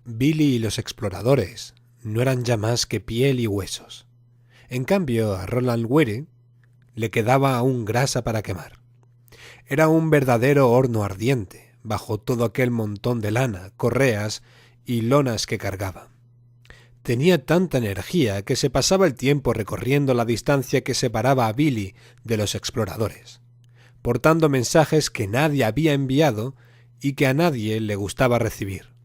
Billy y los exploradores no eran ya más que piel y huesos. En cambio, a Roland Weary le quedaba aún grasa para quemar. Era un verdadero horno ardiente, bajo todo aquel montón de lana, correas y lonas que cargaba. Tenía tanta energía que se pasaba el tiempo recorriendo la distancia que separaba a Billy de los exploradores, portando mensajes que nadie había enviado y que a nadie le gustaba recibir.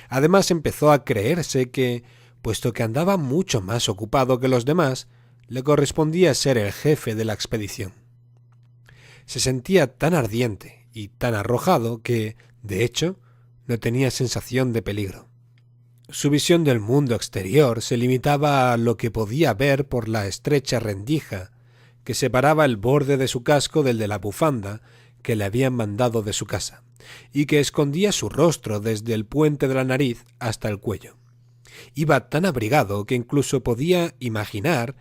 Además empezó a creerse que, puesto que andaba mucho más ocupado que los demás, le correspondía ser el jefe de la expedición. Se sentía tan ardiente y tan arrojado que, de hecho, no tenía sensación de peligro. Su visión del mundo exterior se limitaba a lo que podía ver por la estrecha rendija que separaba el borde de su casco del de la bufanda que le habían mandado de su casa, y que escondía su rostro desde el puente de la nariz hasta el cuello. Iba tan abrigado que incluso podía imaginar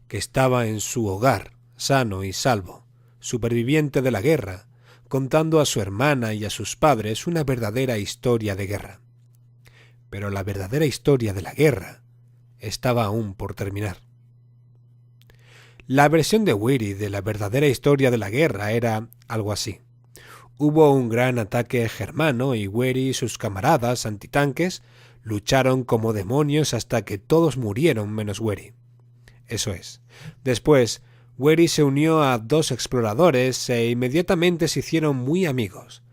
que estaba en su hogar, sano y salvo, superviviente de la guerra, contando a su hermana y a sus padres una verdadera historia de guerra. Pero la verdadera historia de la guerra estaba aún por terminar. La versión de Weary de la verdadera historia de la guerra era algo así. Hubo un gran ataque germano y Weary y sus camaradas antitanques lucharon como demonios hasta que todos murieron menos Weary. Eso es. Después, Weary se unió a 2 exploradores e inmediatamente se hicieron muy amigos.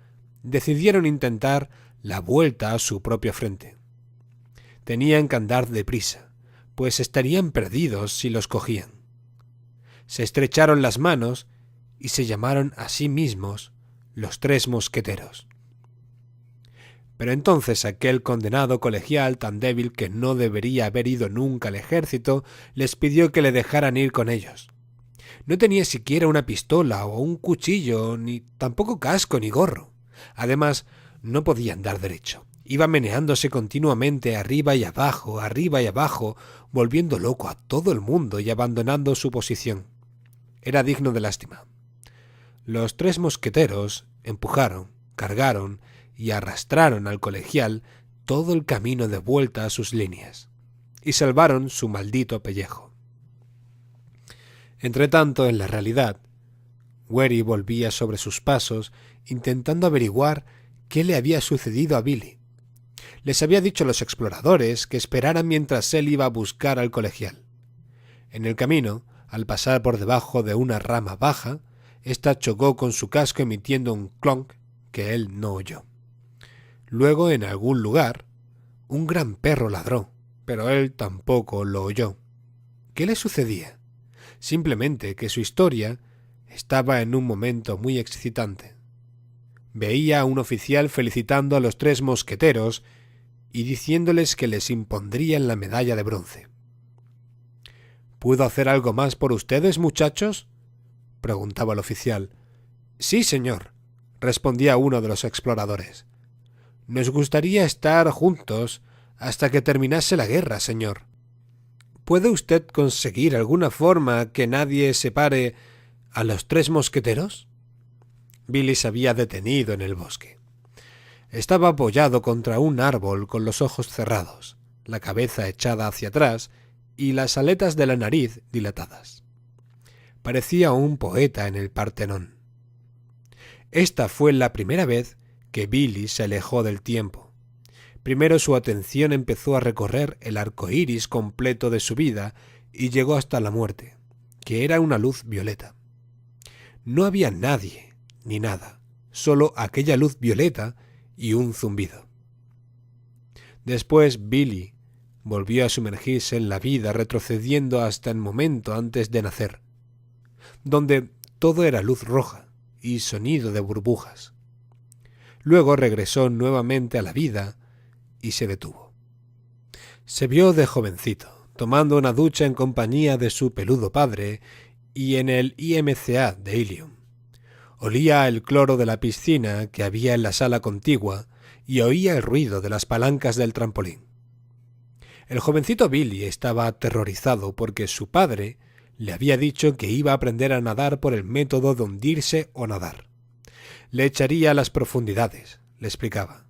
Decidieron intentar la vuelta a su propio frente. Tenían que andar deprisa, pues estarían perdidos si los cogían. Se estrecharon las manos y se llamaron a sí mismos los 3 mosqueteros. Pero entonces aquel condenado colegial tan débil que no debería haber ido nunca al ejército les pidió que le dejaran ir con ellos. No tenía siquiera una pistola o un cuchillo, ni tampoco casco ni gorro. Además, no podía andar derecho. Iba meneándose continuamente arriba y abajo, volviendo loco a todo el mundo y abandonando su posición. Era digno de lástima. Los 3 mosqueteros empujaron, cargaron y arrastraron al colegial todo el camino de vuelta a sus líneas, y salvaron su maldito pellejo. Entretanto, en la realidad, Weary volvía sobre sus pasos intentando averiguar qué le había sucedido a Billy. Les había dicho a los exploradores que esperaran mientras él iba a buscar al colegial. En el camino, al pasar por debajo de una rama baja, ésta chocó con su casco emitiendo un clonk que él no oyó. Luego, en algún lugar, un gran perro ladró, pero él tampoco lo oyó. ¿Qué le sucedía? Simplemente que su historia estaba en un momento muy excitante. Veía a un oficial felicitando a los 3 mosqueteros y diciéndoles que les impondrían la medalla de bronce. ¿Puedo hacer algo más por ustedes, muchachos?, preguntaba el oficial. Sí, señor, respondía uno de los exploradores. Nos gustaría estar juntos hasta que terminase la guerra, señor. ¿Puede usted conseguir alguna forma que nadie separe a los 3 mosqueteros? Billy se había detenido en el bosque. Estaba apoyado contra un árbol con los ojos cerrados, la cabeza echada hacia atrás y las aletas de la nariz dilatadas. Parecía un poeta en el Partenón. Esta fue la primera vez que Billy se alejó del tiempo. Primero su atención empezó a recorrer el arco iris completo de su vida y llegó hasta la muerte, que era una luz violeta. No había nadie ni nada, solo aquella luz violeta y un zumbido. Después Billy volvió a sumergirse en la vida retrocediendo hasta el momento antes de nacer, donde todo era luz roja y sonido de burbujas. Luego regresó nuevamente a la vida y se detuvo. Se vio de jovencito, tomando una ducha en compañía de su peludo padre y en el IMCA de Ilium. Olía el cloro de la piscina que había en la sala contigua y oía el ruido de las palancas del trampolín. El jovencito Billy estaba aterrorizado porque su padre le había dicho que iba a aprender a nadar por el método de hundirse o nadar. Le echaría a las profundidades, le explicaba,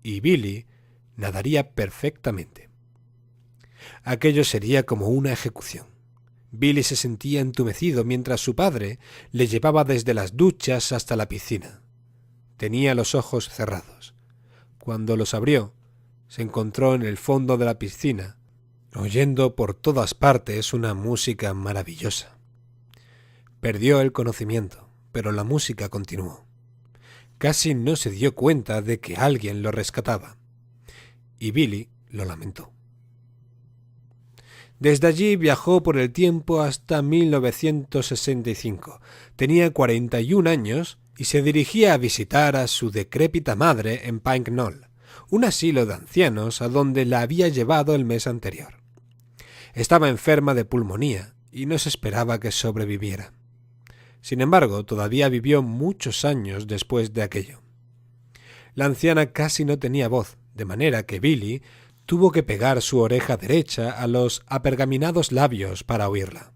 y Billy nadaría perfectamente. Aquello sería como una ejecución. Billy se sentía entumecido mientras su padre le llevaba desde las duchas hasta la piscina. Tenía los ojos cerrados. Cuando los abrió, se encontró en el fondo de la piscina, oyendo por todas partes una música maravillosa. Perdió el conocimiento, pero la música continuó. Casi no se dio cuenta de que alguien lo rescataba, y Billy lo lamentó. Desde allí viajó por el tiempo hasta 1965. Tenía 41 años y se dirigía a visitar a su decrépita madre en Pine Knoll, un asilo de ancianos a donde la había llevado el mes anterior. Estaba enferma de pulmonía y no se esperaba que sobreviviera. Sin embargo, todavía vivió muchos años después de aquello. La anciana casi no tenía voz, de manera que Billy tuvo que pegar su oreja derecha a los apergaminados labios para oírla.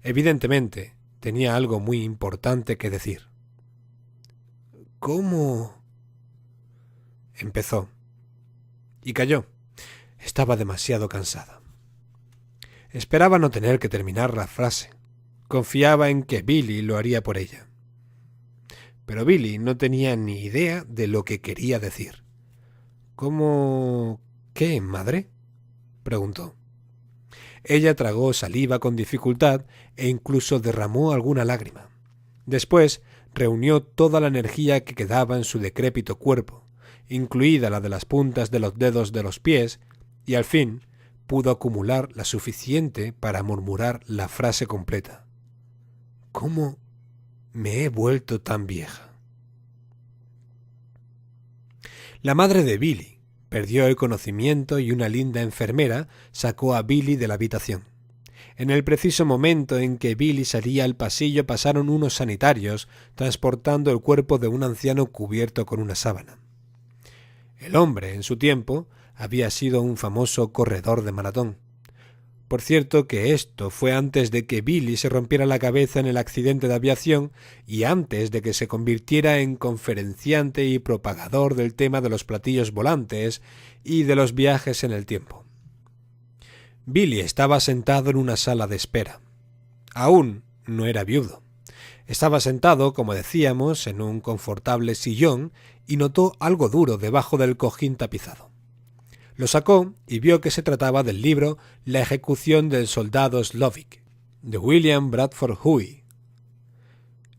Evidentemente, tenía algo muy importante que decir. ¿Cómo? Empezó. Y calló. Estaba demasiado cansada. Esperaba no tener que terminar la frase. Confiaba en que Billy lo haría por ella. Pero Billy no tenía ni idea de lo que quería decir. ¿Cómo? ¿Qué, madre?, preguntó. Ella tragó saliva con dificultad e incluso derramó alguna lágrima. Después reunió toda la energía que quedaba en su decrépito cuerpo, incluida la de las puntas de los dedos de los pies, y al fin pudo acumular la suficiente para murmurar la frase completa. ¿Cómo me he vuelto tan vieja? La madre de Billy perdió el conocimiento y una linda enfermera sacó a Billy de la habitación. En el preciso momento en que Billy salía al pasillo pasaron unos sanitarios transportando el cuerpo de un anciano cubierto con una sábana. El hombre, en su tiempo, había sido un famoso corredor de maratón. Por cierto que esto fue antes de que Billy se rompiera la cabeza en el accidente de aviación y antes de que se convirtiera en conferenciante y propagador del tema de los platillos volantes y de los viajes en el tiempo. Billy estaba sentado en una sala de espera. Aún no era viudo. Estaba sentado, como decíamos, en un confortable sillón y notó algo duro debajo del cojín tapizado. Lo sacó y vio que se trataba del libro La ejecución del soldado Slovic, de William Bradford Huey.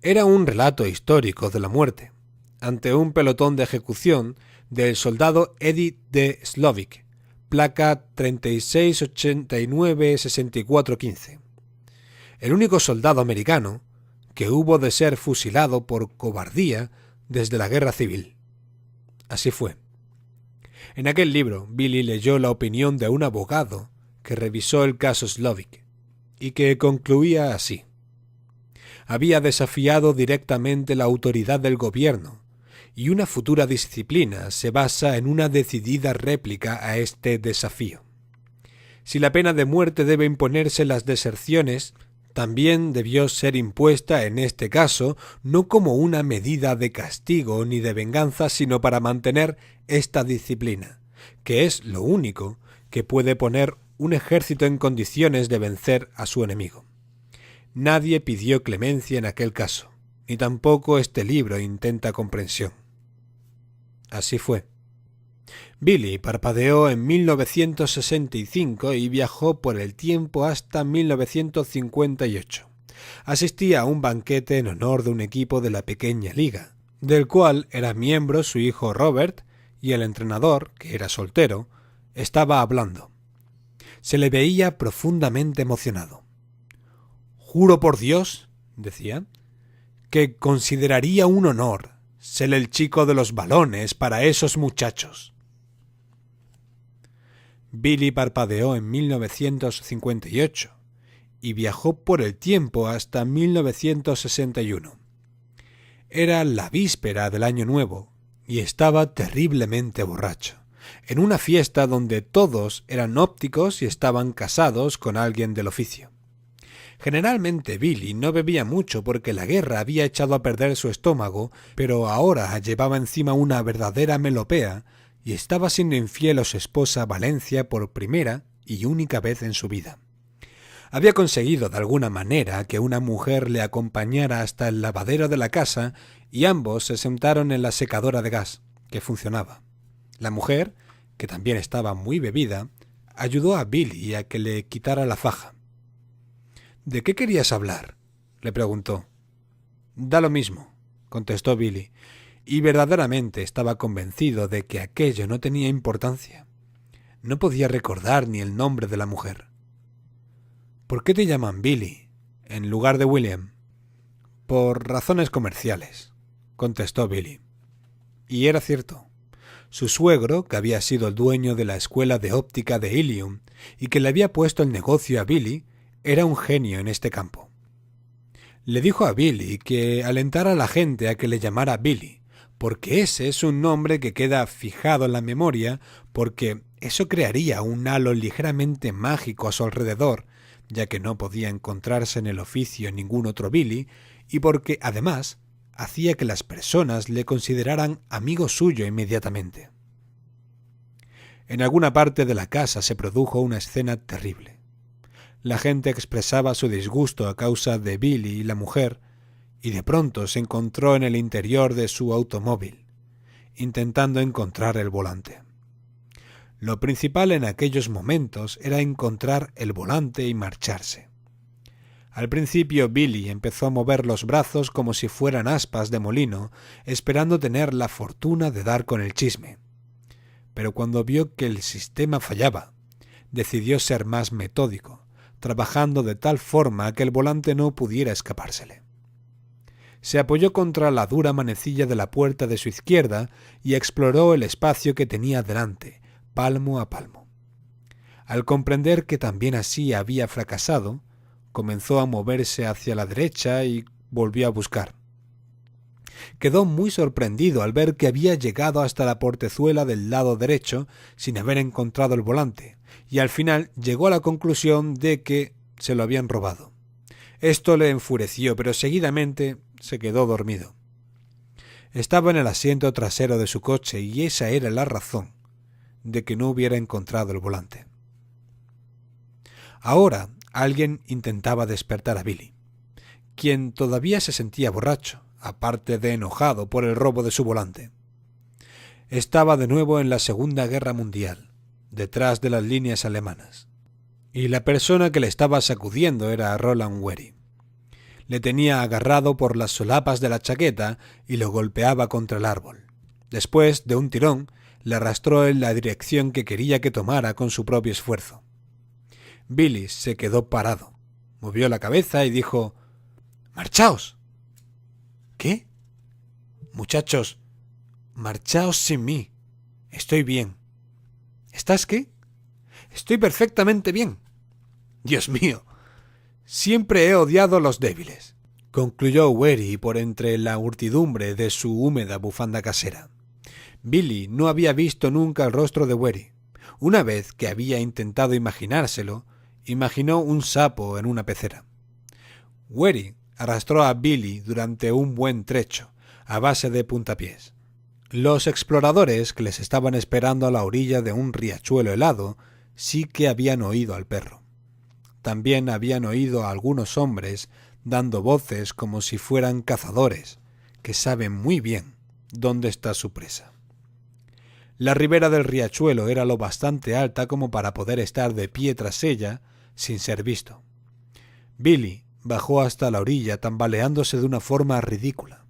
Era un relato histórico de la muerte, ante un pelotón de ejecución del soldado Eddie D. Slovic, placa 3689-6415. El único soldado americano que hubo de ser fusilado por cobardía desde la guerra civil. Así fue. En aquel libro, Billy leyó la opinión de un abogado que revisó el caso Slovic y que concluía así. Había desafiado directamente la autoridad del gobierno y una futura disciplina se basa en una decidida réplica a este desafío. Si la pena de muerte debe imponerse en las deserciones, también debió ser impuesta en este caso no como una medida de castigo ni de venganza, sino para mantener esta disciplina, que es lo único que puede poner un ejército en condiciones de vencer a su enemigo. Nadie pidió clemencia en aquel caso, ni tampoco este libro intenta comprensión. Así fue. Billy parpadeó en 1965 y viajó por el tiempo hasta 1958. Asistía a un banquete en honor de un equipo de la pequeña liga, del cual era miembro su hijo Robert, y el entrenador, que era soltero, estaba hablando. Se le veía profundamente emocionado. «Juro por Dios», decía, «que consideraría un honor ser el chico de los balones para esos muchachos». Billy parpadeó en 1958 y viajó por el tiempo hasta 1961. Era la víspera del Año Nuevo y estaba terriblemente borracho, en una fiesta donde todos eran ópticos y estaban casados con alguien del oficio. Generalmente Billy no bebía mucho porque la guerra había echado a perder su estómago, pero ahora llevaba encima una verdadera melopea y estaba siendo infiel a su esposa Valencia por primera y única vez en su vida. Había conseguido de alguna manera que una mujer le acompañara hasta el lavadero de la casa y ambos se sentaron en la secadora de gas, que funcionaba. La mujer, que también estaba muy bebida, ayudó a Billy a que le quitara la faja. —¿De qué querías hablar? —le preguntó. —Da lo mismo —contestó Billy, y verdaderamente estaba convencido de que aquello no tenía importancia. No podía recordar ni el nombre de la mujer. —¿Por qué te llaman Billy en lugar de William? —Por razones comerciales —contestó Billy. Y era cierto. Su suegro, que había sido el dueño de la escuela de óptica de Ilium y que le había puesto el negocio a Billy, era un genio en este campo. Le dijo a Billy que alentara a la gente a que le llamara Billy, porque ese es un nombre que queda fijado en la memoria, porque eso crearía un halo ligeramente mágico a su alrededor, ya que no podía encontrarse en el oficio ningún otro Billy, y porque, además, hacía que las personas le consideraran amigo suyo inmediatamente. En alguna parte de la casa se produjo una escena terrible. La gente expresaba su disgusto a causa de Billy y la mujer, y de pronto se encontró en el interior de su automóvil, intentando encontrar el volante. Lo principal en aquellos momentos era encontrar el volante y marcharse. Al principio Billy empezó a mover los brazos como si fueran aspas de molino, esperando tener la fortuna de dar con el chisme. Pero cuando vio que el sistema fallaba, decidió ser más metódico, trabajando de tal forma que el volante no pudiera escapársele. Se apoyó contra la dura manecilla de la puerta de su izquierda y exploró el espacio que tenía delante, palmo a palmo. Al comprender que también así había fracasado, comenzó a moverse hacia la derecha y volvió a buscar. Quedó muy sorprendido al ver que había llegado hasta la portezuela del lado derecho sin haber encontrado el volante, y al final llegó a la conclusión de que se lo habían robado. Esto le enfureció, pero seguidamente se quedó dormido. Estaba en el asiento trasero de su coche y esa era la razón de que no hubiera encontrado el volante. Ahora alguien intentaba despertar a Billy, quien todavía se sentía borracho, aparte de enojado por el robo de su volante. Estaba de nuevo en la Segunda Guerra Mundial, detrás de las líneas alemanas, y la persona que le estaba sacudiendo era Roland Wery. Le tenía agarrado por las solapas de la chaqueta y lo golpeaba contra el árbol. Después, de un tirón, le arrastró en la dirección que quería que tomara con su propio esfuerzo. Billy se quedó parado, movió la cabeza y dijo: «¡Marchaos!». «¿Qué?». «Muchachos, marchaos sin mí. Estoy bien». «¿Estás qué?». «Estoy perfectamente bien». «Dios mío, siempre he odiado a los débiles», concluyó Wery por entre la urtidumbre de su húmeda bufanda casera. Billy no había visto nunca el rostro de Wery. Una vez que había intentado imaginárselo, imaginó un sapo en una pecera. Wery arrastró a Billy durante un buen trecho, a base de puntapiés. Los exploradores que les estaban esperando a la orilla de un riachuelo helado sí que habían oído al perro. También habían oído a algunos hombres dando voces como si fueran cazadores, que saben muy bien dónde está su presa. La ribera del riachuelo era lo bastante alta como para poder estar de pie tras ella sin ser visto. Billy bajó hasta la orilla tambaleándose de una forma ridícula.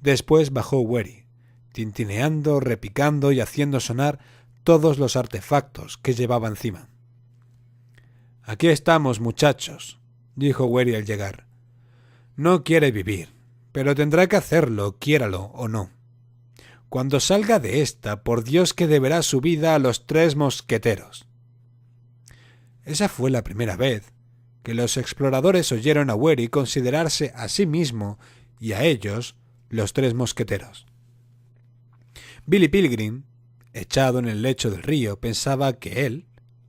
Después bajó Wery, tintineando, repicando y haciendo sonar todos los artefactos que llevaba encima. «Aquí estamos, muchachos», dijo Wery al llegar. «No quiere vivir, pero tendrá que hacerlo, quiéralo o no. Cuando salga de esta, por Dios que deberá su vida a los 3 mosqueteros». Esa fue la primera vez que los exploradores oyeron a Wery considerarse a sí mismo y a ellos los 3 mosqueteros. Billy Pilgrim, echado en el lecho del río, pensaba que él,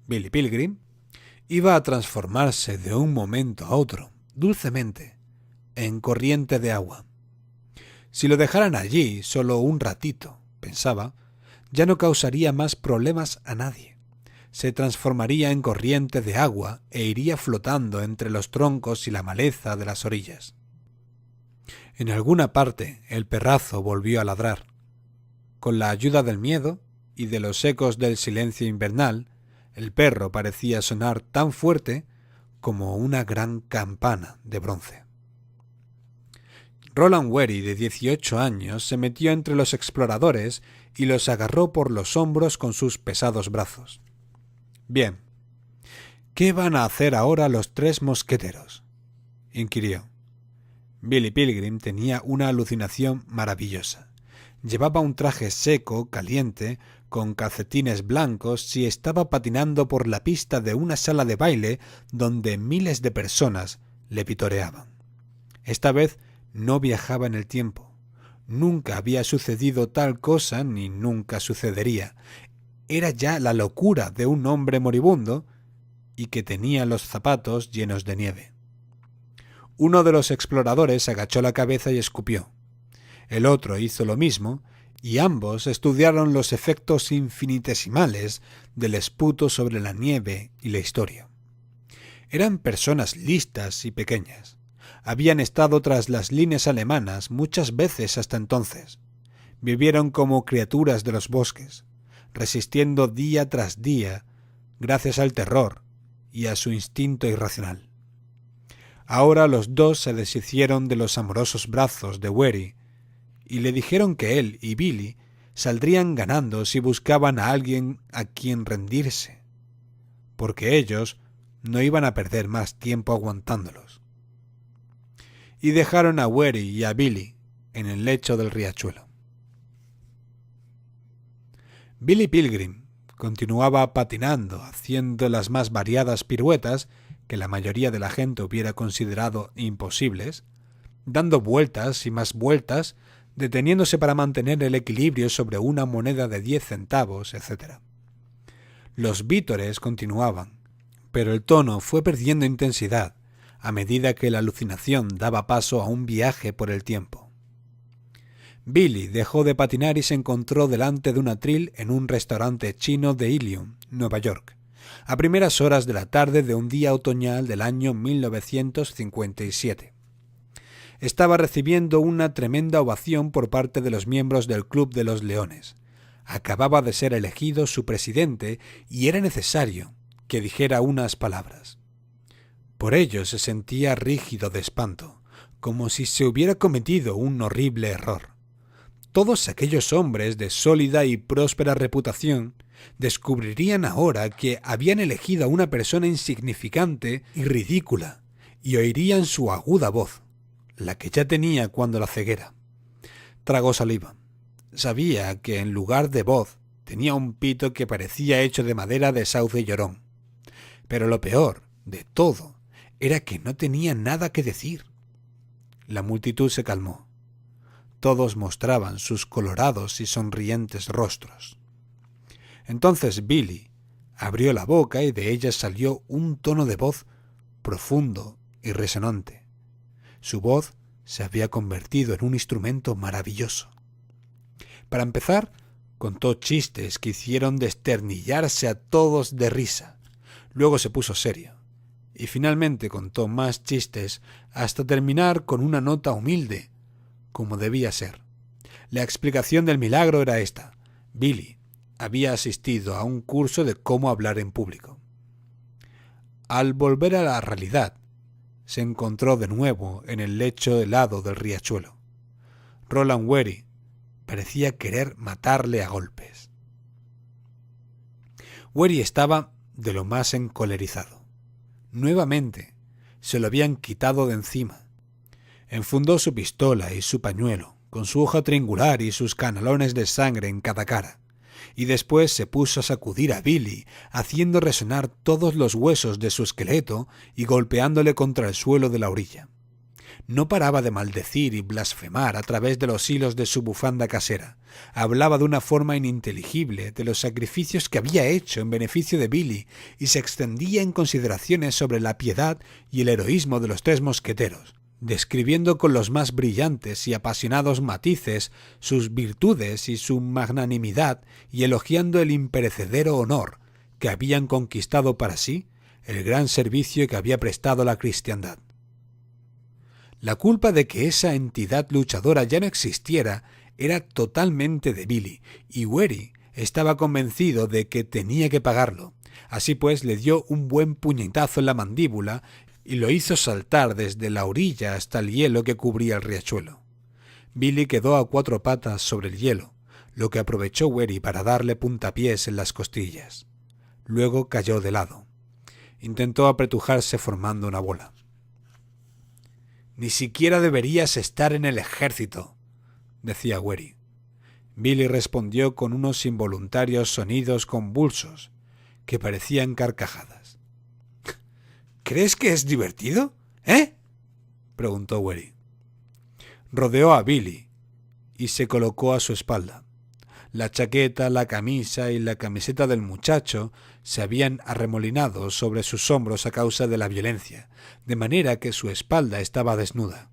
Billy Pilgrim, iba a transformarse de un momento a otro, dulcemente, en corriente de agua. Si lo dejaran allí solo un ratito, pensaba, ya no causaría más problemas a nadie. Se transformaría en corriente de agua e iría flotando entre los troncos y la maleza de las orillas. En alguna parte el perrazo volvió a ladrar. Con la ayuda del miedo y de los ecos del silencio invernal, el perro parecía sonar tan fuerte como una gran campana de bronce. Roland Wary, de 18 años, se metió entre los exploradores y los agarró por los hombros con sus pesados brazos. «Bien, ¿qué van a hacer ahora los tres mosqueteros?», inquirió. Billy Pilgrim tenía una alucinación maravillosa. Llevaba un traje seco, caliente, con calcetines blancos y estaba patinando por la pista de una sala de baile donde miles de personas le vitoreaban. Esta vez no viajaba en el tiempo. Nunca había sucedido tal cosa ni nunca sucedería. Era ya la locura de un hombre moribundo y que tenía los zapatos llenos de nieve. Uno de los exploradores agachó la cabeza y escupió. El otro hizo lo mismo, y ambos estudiaron los efectos infinitesimales del esputo sobre la nieve y la historia. Eran personas listas y pequeñas. Habían estado tras las líneas alemanas muchas veces hasta entonces. Vivieron como criaturas de los bosques, resistiendo día tras día gracias al terror y a su instinto irracional. Ahora los dos se deshicieron de los amorosos brazos de Wary y le dijeron que él y Billy saldrían ganando si buscaban a alguien a quien rendirse, porque ellos no iban a perder más tiempo aguantándolos. Y dejaron a Wary y a Billy en el lecho del riachuelo. Billy Pilgrim continuaba patinando, haciendo las más variadas piruetas que la mayoría de la gente hubiera considerado imposibles, dando vueltas y más vueltas, deteniéndose para mantener el equilibrio sobre una moneda de 10 centavos, etc. Los vítores continuaban, pero el tono fue perdiendo intensidad a medida que la alucinación daba paso a un viaje por el tiempo. Billy dejó de patinar y se encontró delante de un atril en un restaurante chino de Ilion, Nueva York, a primeras horas de la tarde de un día otoñal del año 1957. Estaba recibiendo una tremenda ovación por parte de los miembros del Club de los Leones. Acababa de ser elegido su presidente y era necesario que dijera unas palabras. Por ello se sentía rígido de espanto, como si se hubiera cometido un horrible error. Todos aquellos hombres de sólida y próspera reputación descubrirían ahora que habían elegido a una persona insignificante y ridícula, y oirían su aguda voz, la que ya tenía cuando la ceguera. Tragó saliva. Sabía que en lugar de voz tenía un pito que parecía hecho de madera de sauce llorón. Pero lo peor de todo era que no tenía nada que decir. La multitud se calmó. Todos mostraban sus colorados y sonrientes rostros. Entonces Billy abrió la boca y de ella salió un tono de voz profundo y resonante. Su voz se había convertido en un instrumento maravilloso. Para empezar, contó chistes que hicieron desternillarse a todos de risa. Luego se puso serio. Y finalmente contó más chistes hasta terminar con una nota humilde, como debía ser. La explicación del milagro era esta. Billy había asistido a un curso de cómo hablar en público. Al volver a la realidad, se encontró de nuevo en el lecho helado del riachuelo. Roland Wary parecía querer matarle a golpes. Wary estaba de lo más encolerizado. Nuevamente se lo habían quitado de encima. Enfundó su pistola y su pañuelo, con su hoja triangular y sus canalones de sangre en cada cara, y después se puso a sacudir a Billy, haciendo resonar todos los huesos de su esqueleto y golpeándole contra el suelo de la orilla. No paraba de maldecir y blasfemar a través de los hilos de su bufanda casera. Hablaba de una forma ininteligible de los sacrificios que había hecho en beneficio de Billy y se extendía en consideraciones sobre la piedad y el heroísmo de los tres mosqueteros, describiendo con los más brillantes y apasionados matices sus virtudes y su magnanimidad y elogiando el imperecedero honor que habían conquistado para sí, el gran servicio que había prestado la cristiandad. La culpa de que esa entidad luchadora ya no existiera era totalmente de Billy, y Wary estaba convencido de que tenía que pagarlo. Así pues, le dio un buen puñetazo en la mandíbula y lo hizo saltar desde la orilla hasta el hielo que cubría el riachuelo. Billy quedó a 4 patas sobre el hielo, lo que aprovechó Wary para darle puntapiés en las costillas. Luego cayó de lado. Intentó apretujarse formando una bola. «Ni siquiera deberías estar en el ejército», decía Wary. Billy respondió con unos involuntarios sonidos convulsos que parecían carcajadas. «¿Crees que es divertido? Preguntó Wary. Rodeó a Billy y se colocó a su espalda. La chaqueta, la camisa y la camiseta del muchacho se habían arremolinado sobre sus hombros a causa de la violencia, de manera que su espalda estaba desnuda.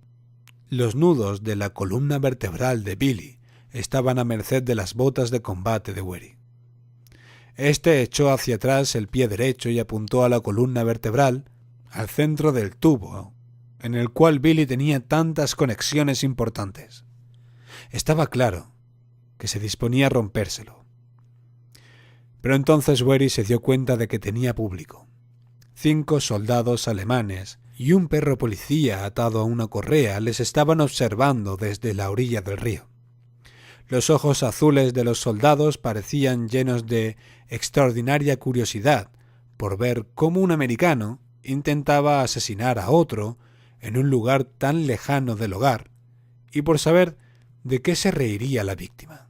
Los nudos de la columna vertebral de Billy estaban a merced de las botas de combate de Wary. Este echó hacia atrás el pie derecho y apuntó a la columna vertebral, al centro del tubo, en el cual Billy tenía tantas conexiones importantes. Estaba claro que se disponía a rompérselo. Pero entonces Wary se dio cuenta de que tenía público. 5 soldados alemanes y un perro policía atado a una correa les estaban observando desde la orilla del río. Los ojos azules de los soldados parecían llenos de extraordinaria curiosidad por ver cómo un americano intentaba asesinar a otro en un lugar tan lejano del hogar y por saber de qué se reiría la víctima.